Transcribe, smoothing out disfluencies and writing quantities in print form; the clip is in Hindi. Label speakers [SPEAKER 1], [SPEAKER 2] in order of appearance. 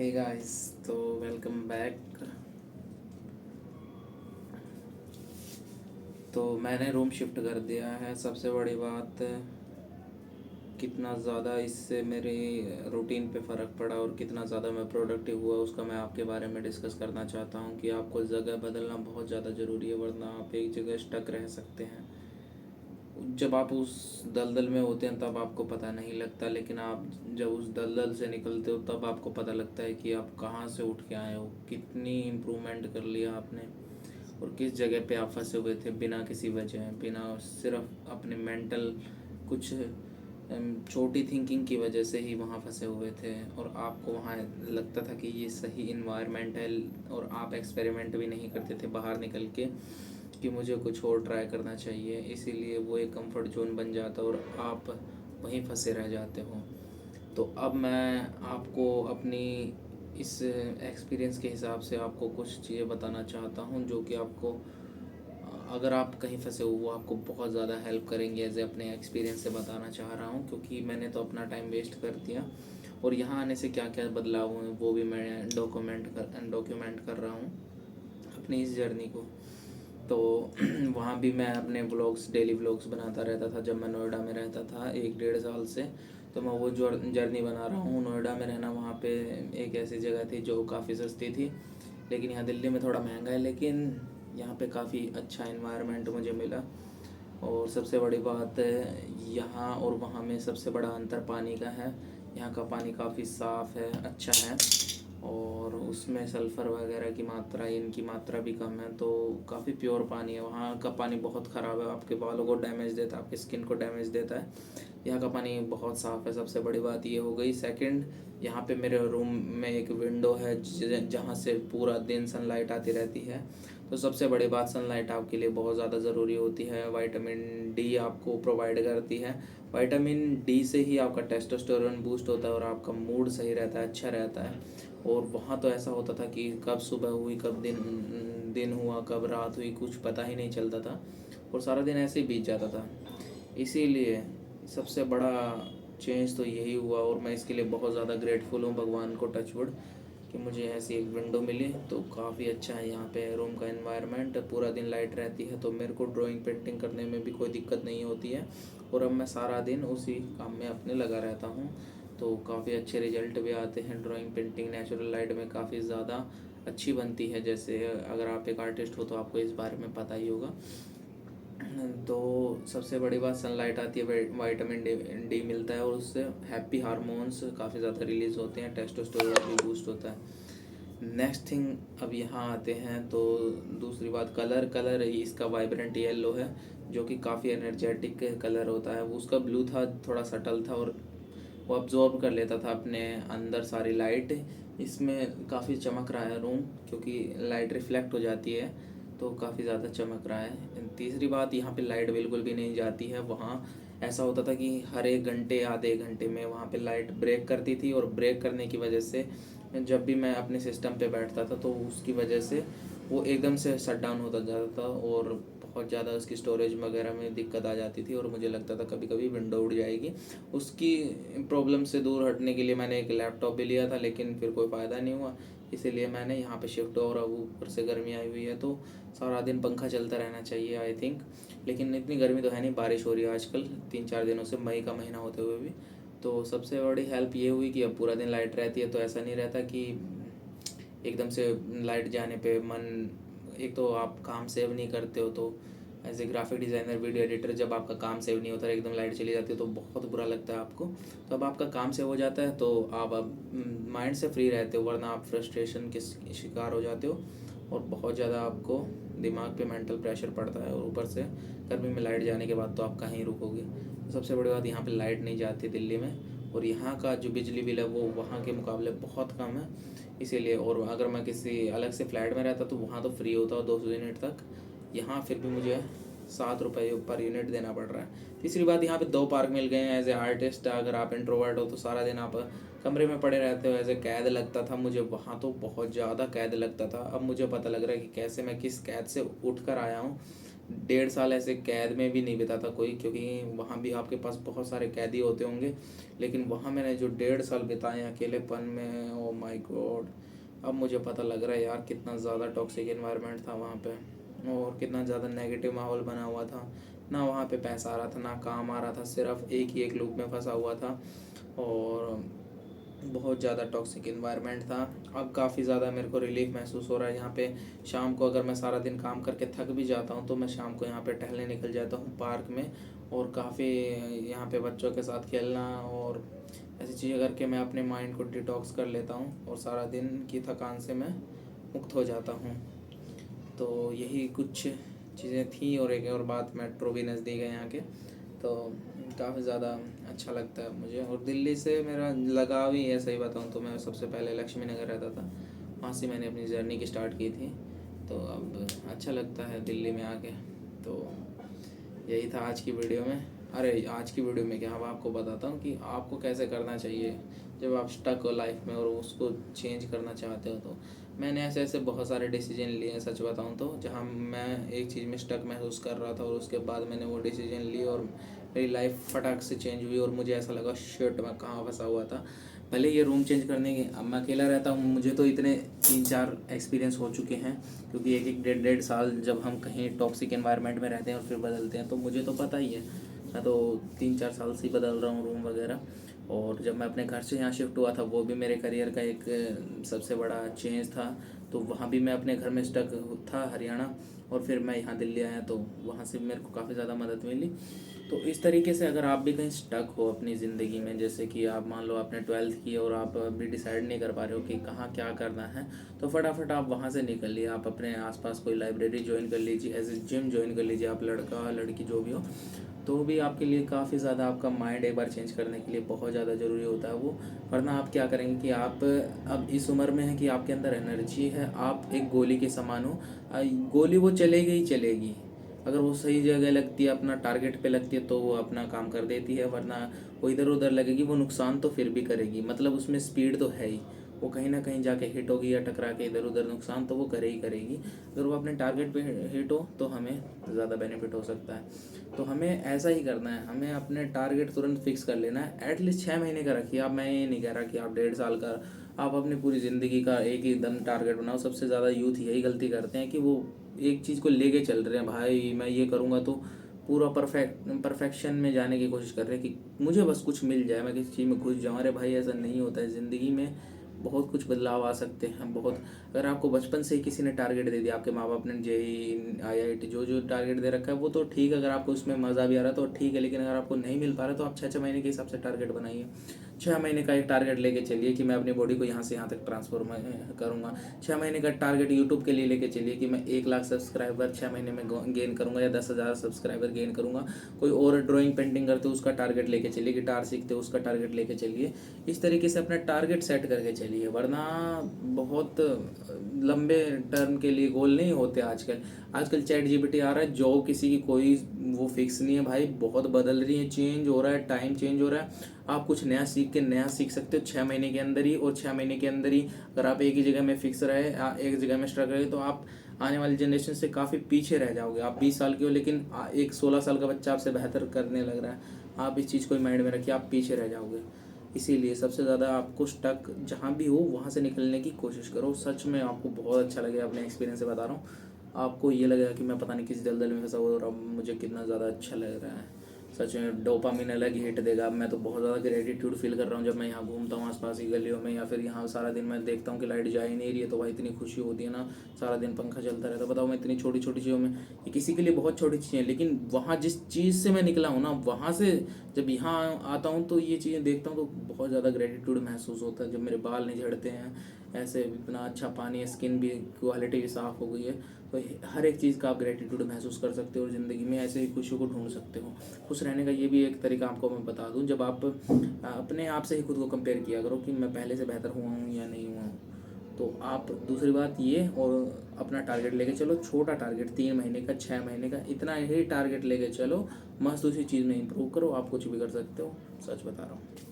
[SPEAKER 1] हे गाइस, तो वेलकम बैक। तो मैंने रूम शिफ्ट कर दिया है। सबसे बड़ी बात, कितना ज़्यादा इससे मेरी रूटीन पे फ़र्क पड़ा और कितना ज़्यादा मैं प्रोडक्टिव हुआ उसका मैं आपके बारे में डिस्कस करना चाहता हूँ कि आपको जगह बदलना बहुत ज़्यादा ज़रूरी है, वरना आप एक जगह स्टक रह सकते हैं। जब आप उस दलदल में होते हैं तब आपको पता नहीं लगता, लेकिन आप जब उस दलदल से निकलते हो तब आपको पता लगता है कि आप कहाँ से उठ के आए हो, कितनी इम्प्रूवमेंट कर लिया आपने, और किस जगह पे आप फंसे हुए थे बिना किसी वजह, बिना सिर्फ अपने मेंटल कुछ छोटी थिंकिंग की वजह से ही वहाँ फंसे हुए थे। और आपको वहाँ लगता था कि ये सही इन्वायरमेंट है, और आप एक्सपेरिमेंट भी नहीं करते थे बाहर निकल के कि मुझे कुछ और ट्राई करना चाहिए। इसीलिए वो एक कंफर्ट जोन बन जाता और आप वहीं फंसे रह जाते हो। तो अब मैं आपको अपनी इस एक्सपीरियंस के हिसाब से आपको कुछ चीज़ें बताना चाहता हूँ जो कि आपको, अगर आप कहीं फंसे हो, वो आपको बहुत ज़्यादा हेल्प करेंगे। एज ए अपने एक्सपीरियंस से बताना चाह रहा हूँ, क्योंकि मैंने तो अपना टाइम वेस्ट कर दिया और यहाँ आने से क्या क्या बदलाव हुए वो भी मैं डॉक्यूमेंट कर रहा हूँ अपनी इस जर्नी को। तो वहाँ भी मैं अपने व्लॉग्स, डेली व्लॉग्स बनाता रहता था जब मैं नोएडा में रहता था 1 डेढ़ साल से। तो मैं वो जो जर्नी बना रहा हूँ नोएडा में रहना। वहाँ पे एक ऐसी जगह थी जो काफ़ी सस्ती थी, लेकिन यहाँ दिल्ली में थोड़ा महंगा है, लेकिन यहाँ पे काफ़ी अच्छा इन्वायरमेंट मुझे मिला। और सबसे बड़ी बात यहाँ और वहाँ में सबसे बड़ा अंतर पानी का है। यहाँ का पानी काफ़ी साफ़ है, अच्छा है, और उसमें सल्फ़र वगैरह की मात्रा, इनकी मात्रा भी कम है, तो काफ़ी प्योर पानी है। वहाँ का पानी बहुत ख़राब है, आपके बालों को डैमेज देता है, आपकी स्किन को डैमेज देता है। यहाँ का पानी बहुत साफ़ है। सबसे बड़ी बात ये हो गई। सेकंड, यहाँ पे मेरे रूम में एक विंडो है जहाँ से पूरा दिन सनलाइट आती रहती है। तो सबसे बड़ी बात, सनलाइट आपके लिए बहुत ज़्यादा ज़रूरी होती है। विटामिन डी आपको प्रोवाइड करती है। विटामिन डी से ही आपका टेस्टोस्टेरोन बूस्ट होता है और आपका मूड सही रहता है, अच्छा रहता है। और वहाँ तो ऐसा होता था कि कब सुबह हुई, कब दिन दिन हुआ, कब रात हुई, कुछ पता ही नहीं चलता था, और सारा दिन ऐसे ही बीत जाता था। इसीलिए सबसे बड़ा चेंज तो यही हुआ, और मैं इसके लिए बहुत ज़्यादा ग्रेटफुल हूँ भगवान को, टचवुड, कि मुझे ऐसी एक विंडो मिली। तो काफ़ी अच्छा है यहाँ पे रूम का एनवायरनमेंट। पूरा दिन लाइट रहती है तो मेरे को ड्राइंग पेंटिंग करने में भी कोई दिक्कत नहीं होती है, और अब मैं सारा दिन उसी काम में अपने लगा रहता हूँ। तो काफ़ी अच्छे रिजल्ट भी आते हैं। ड्राइंग पेंटिंग नेचुरल लाइट में काफ़ी ज़्यादा अच्छी बनती है। जैसे अगर आप एक आर्टिस्ट हो तो आपको इस बारे में पता ही होगा। तो सबसे बड़ी बात, सनलाइट आती है, विटामिन डी मिलता है, और उससे हैप्पी हार्मोन्स काफ़ी ज़्यादा रिलीज़ होते हैं, टेस्टोस्टेरोन भी बूस्ट होता है। नेक्स्ट थिंग, अब यहाँ आते हैं तो दूसरी बात, कलर इसका वाइब्रेंट येलो है, जो कि काफ़ी एनर्जेटिक कलर होता है। वो उसका ब्लू था, थोड़ा सटल था, और वो अब्जॉर्ब कर लेता था अपने अंदर सारी लाइट। इसमें काफ़ी चमक रहा है रूम, क्योंकि लाइट रिफ्लेक्ट हो जाती है, तो काफ़ी ज़्यादा चमक रहा है। तीसरी बात, यहाँ पे लाइट बिल्कुल भी नहीं जाती है। वहाँ ऐसा होता था कि हर 1 घंटे आधे घंटे में वहाँ पे लाइट ब्रेक करती थी, और ब्रेक करने की वजह से जब भी मैं अपने सिस्टम पे बैठता था तो उसकी वजह से वो एकदम से शट डाउन होता जाता था, और बहुत ज़्यादा उसकी स्टोरेज वगैरह में दिक्कत आ जाती थी, और मुझे लगता था कभी कभी विंडो उड़ जाएगी। उसकी प्रॉब्लम से दूर हटने के लिए मैंने एक लैपटॉप भी लिया था, लेकिन फिर कोई फ़ायदा नहीं हुआ। इसीलिए मैंने यहाँ पे शिफ्ट, और अब ऊपर से गर्मी आई हुई है तो सारा दिन पंखा चलता रहना चाहिए आई थिंक। लेकिन इतनी गर्मी तो है नहीं, बारिश हो रही है आजकल 3 4 दिनों से, मई का महीना होते हुए भी। तो सबसे बड़ी हेल्प ये हुई कि अब पूरा दिन लाइट रहती है, तो ऐसा नहीं रहता कि एकदम से लाइट जाने पे मन, एक तो आप काम सेव नहीं करते हो, तो as a graphic designer, video editor, जब आपका काम सेव नहीं होता है, एकदम लाइट चली जाती है तो बहुत बुरा लगता है आपको। तो अब आपका काम सेव हो जाता है तो आप अब माइंड से फ्री रहते हो, वरना आप फ्रस्ट्रेशन के शिकार हो जाते हो, और बहुत ज़्यादा आपको दिमाग पे मेंटल प्रेशर पड़ता है, और ऊपर से गर्मी में लाइट जाने के बाद तो आप कहीं रुकोगे। तो सबसे बड़ी बात, यहाँ पे लाइट नहीं जाती दिल्ली में, और यहाँ का जो बिजली बिल है वो वहाँ के मुकाबले बहुत कम है। इसीलिए, और अगर मैं किसी अलग से फ्लैट में रहता तो वहाँ तो फ्री होता 200 यूनिट तक, यहाँ फिर भी मुझे 7 रुपये पर यूनिट देना पड़ रहा है। तीसरी बात, यहाँ पे 2 पार्क मिल गए हैं। एज ए आर्टिस्ट, अगर आप इंट्रोवर्ट हो तो सारा दिन आप कमरे में पड़े रहते हो, एज ए कैद लगता था मुझे वहाँ, तो बहुत ज़्यादा कैद लगता था। अब मुझे पता लग रहा है कि कैसे मैं किस कैद से उठ कर आया हूँ। 1.5 साल ऐसे कैद में भी नहीं बिताता कोई, क्योंकि वहाँ भी आपके पास बहुत सारे कैदी होते होंगे, लेकिन वहाँ मैंने जो 1.5 साल बिताए अकेलेपन में, ओ माय गॉड, अब मुझे पता लग रहा है यार कितना ज़्यादा टॉक्सिक एनवायरनमेंट था वहाँ पे, और कितना ज़्यादा नेगेटिव माहौल बना हुआ था। ना वहाँ पे पैसा आ रहा था, ना काम आ रहा था, सिर्फ एक ही एक लूप में फंसा हुआ था, और बहुत ज़्यादा टॉक्सिक इन्वायरमेंट था। अब काफ़ी ज़्यादा मेरे को रिलीफ महसूस हो रहा है यहाँ पे। शाम को अगर मैं सारा दिन काम करके थक भी जाता हूँ तो मैं शाम को यहाँ पे टहलने निकल जाता हूँ पार्क में, और काफ़ी यहाँ पे बच्चों के साथ खेलना और ऐसी चीज़ें करके मैं अपने माइंड को डिटॉक्स कर लेता हूँ, और सारा दिन की थकान से मैं मुक्त हो जाता हूँ। तो यही कुछ चीज़ें थी, और एक और बात, मेट्रो भी नज़दीक है यहाँ के, तो काफ़ी ज़्यादा अच्छा लगता है मुझे। और दिल्ली से मेरा लगाव ही है, सही बताऊँ तो मैं सबसे पहले लक्ष्मी नगर रहता था, वहाँ से मैंने अपनी जर्नी की स्टार्ट की थी, तो अब अच्छा लगता है दिल्ली में आके। तो यही था आज की वीडियो में। अरे आज की वीडियो में क्या, अब आपको बताता हूँ कि आपको कैसे करना चाहिए जब आप स्टक हो लाइफ में और उसको चेंज करना चाहते हो। तो मैंने ऐसे ऐसे बहुत सारे डिसीजन लिए हैं, सच बताऊँ तो, जहाँ मैं एक चीज़ में स्टक महसूस कर रहा था और उसके बाद मैंने वो डिसीजन ली और मेरी लाइफ फटाक से चेंज हुई, और मुझे ऐसा लगा शिट मैं कहाँ फंसा हुआ था। भले ये रूम चेंज करने के, अब मैं अकेला रहता हूँ, मुझे तो इतने 3-4 एक्सपीरियंस हो चुके हैं, क्योंकि एक एक 1.5 साल जब हम कहीं टॉक्सिक एनवायरनमेंट में रहते हैं और फिर बदलते हैं, तो मुझे तो पता ही है। मैं तो 3-4 साल से ही बदल रहा हूँ रूम वगैरह। और जब मैं अपने घर से यहाँ शिफ्ट हुआ था, वो भी मेरे करियर का एक सबसे बड़ा चेंज था। तो वहाँ भी मैं अपने घर में स्टक था हरियाणा, और फिर मैं यहाँ दिल्ली आया, तो वहाँ से मेरे को काफ़ी ज़्यादा मदद मिली। तो इस तरीके से अगर आप भी कहीं स्टक हो अपनी ज़िंदगी में, जैसे कि आप मान लो आपने 12th की और आप अभी डिसाइड नहीं कर पा रहे हो कि कहाँ क्या करना है, तो फटाफट आप वहाँ से निकलिए। आप अपने आसपास कोई लाइब्रेरी ज्वाइन कर लीजिए, एज ए जिम ज्वाइन कर लीजिए, आप लड़का लड़की जो भी हो, तो भी आपके लिए काफ़ी ज़्यादा, आपका माइंड एक बार चेंज करने के लिए बहुत ज़्यादा ज़रूरी होता है वो। वरना आप क्या करेंगे कि आप अब इस उम्र में है कि आपके अंदर एनर्जी है, आप एक गोली के समान हो। गोली वो चलेगी ही चलेगी, अगर वो सही जगह लगती है, अपना टारगेट पे लगती है, तो वो अपना काम कर देती है, वरना वो इधर उधर लगेगी, वो नुकसान तो फिर भी करेगी। मतलब उसमें स्पीड तो है ही, वो कहीं ना कहीं जाके हिट होगी या टकरा के इधर उधर नुकसान तो वो करे ही करेगी। अगर वो अपने टारगेट पे हिट हो तो हमें ज़्यादा बेनिफिट हो सकता है। तो हमें ऐसा ही करना है, हमें अपने टारगेट तुरंत फिक्स कर लेना है। एटलीस्ट 6 महीने का रखिए आप, मैं ये नहीं कह रहा कि आप 1.5 साल का, आप अपनी पूरी ज़िंदगी का एक ही दम टारगेट बनाओ। सबसे ज़्यादा यूथ यही गलती करते हैं कि वो एक चीज़ को लेके चल रहे हैं, भाई मैं ये करूँगा तो पूरा परफेक्शन में जाने की कोशिश कर रहे हैं कि मुझे बस कुछ मिल जाए, मैं किसी चीज़ में घुस जाऊँ। अरे भाई ऐसा नहीं होता है ज़िंदगी में, बहुत कुछ बदलाव आ सकते हैं। बहुत, अगर आपको बचपन से ही किसी ने टारगेट दे दिया, आपके माँ बाप ने जेई IIT जो जो टारगेट दे रखा है वो तो ठीक है, अगर आपको उसमें मज़ा भी आ रहा है तो ठीक है, लेकिन अगर आपको नहीं मिल पा रहा है तो आप 6-6 महीने के हिसाब से टारगेट बनाइए। 6 महीने का एक टारगेट लेके चलिए कि मैं अपनी बॉडी को यहाँ से यहाँ तक ट्रांसफॉर्म करूँगा। 6 महीने का टारगेट यूट्यूब के लिए लेके चलिए कि मैं 1 लाख सब्सक्राइबर 6 महीने में गेन करूँगा, या 10,000 सब्सक्राइबर गेन करूँगा। कोई और ड्राइंग पेंटिंग करते हो उसका टारगेट लेके चलिए, गिटार सीखते हो उसका टारगेट लेके चलिए। इस तरीके से अपना टारगेट सेट करके चलिए, वरना बहुत लंबे टर्म के लिए गोल नहीं होते आजकल। आजकल ChatGPT आ रहा है, जॉब किसी की कोई वो फिक्स नहीं है भाई, बहुत बदल रही है, चेंज हो रहा है, टाइम चेंज हो रहा है। आप कुछ नया सीख के नया सीख सकते हो 6 महीने के अंदर ही, और 6 महीने के अंदर ही अगर आप एक ही जगह में फिक्स रहे, एक जगह में स्ट्रक रहे, तो आप आने वाली जनरेशन से काफ़ी पीछे रह जाओगे। आप 20 साल के हो, लेकिन एक 16 साल का बच्चा आपसे बेहतर करने लग रहा है। आप इस चीज़ को माइंड में रखिए, आप पीछे रह जाओगे। इसीलिए सबसे ज़्यादा आपको स्टक जहाँ भी हो वहाँ से निकलने की कोशिश करो। सच में आपको बहुत अच्छा लगेगा, अपने एक्सपीरियंस से बता रहा हूँ। आपको ये लगेगा कि मैं पता नहीं किस दलदल में फंसा हुआ और अब मुझे कितना ज़्यादा अच्छा लग रहा है। सच में डोपामिन अलग ही हिट देगा। अब मैं तो बहुत ज़्यादा ग्रेटिट्यूड फील कर रहा हूँ जब मैं यहाँ घूमता हूँ आसपास की गलियों में, या फिर यहाँ सारा दिन मैं देखता हूँ कि लाइट जा ही नहीं रही है, तो भाई इतनी खुशी होती है ना। सारा दिन पंखा चलता रहता है, बताओ मैं इतनी छोटी छोटी चीज़ों में, ये किसी के लिए बहुत छोटी चीज़ें हैं, लेकिन वहाँ जिस चीज़ से मैं निकला हूँ ना, वहाँ से जब यहाँ आता हूँ तो ये चीज़ें देखता हूँ तो बहुत ज़्यादा ग्रेटिट्यूड महसूस होता है। जब मेरे बाल नहीं झड़ते हैं, ऐसे इतना अच्छा पानी है, स्किन भी क्वालिटी भी साफ़ हो गई है, तो हर एक चीज़ का आप ग्रेटिट्यूड महसूस कर सकते हो और ज़िंदगी में ऐसे ही खुशियों को ढूंढ सकते हो। खुश रहने का ये भी एक तरीका आपको मैं बता दूं, जब आप अपने आप से ही खुद को कंपेयर किया करो कि मैं पहले से बेहतर हुआ हूँ या नहीं हुआ हूँ। तो आप दूसरी बात ये, और अपना टारगेट लेके चलो, छोटा टारगेट 3 महीने का 6 महीने का, इतना ही टारगेट लेके चलो। मस्त उसी चीज़ में इंप्रूव करो, आप कुछ भी कर सकते हो, सच बता रहा हूँ।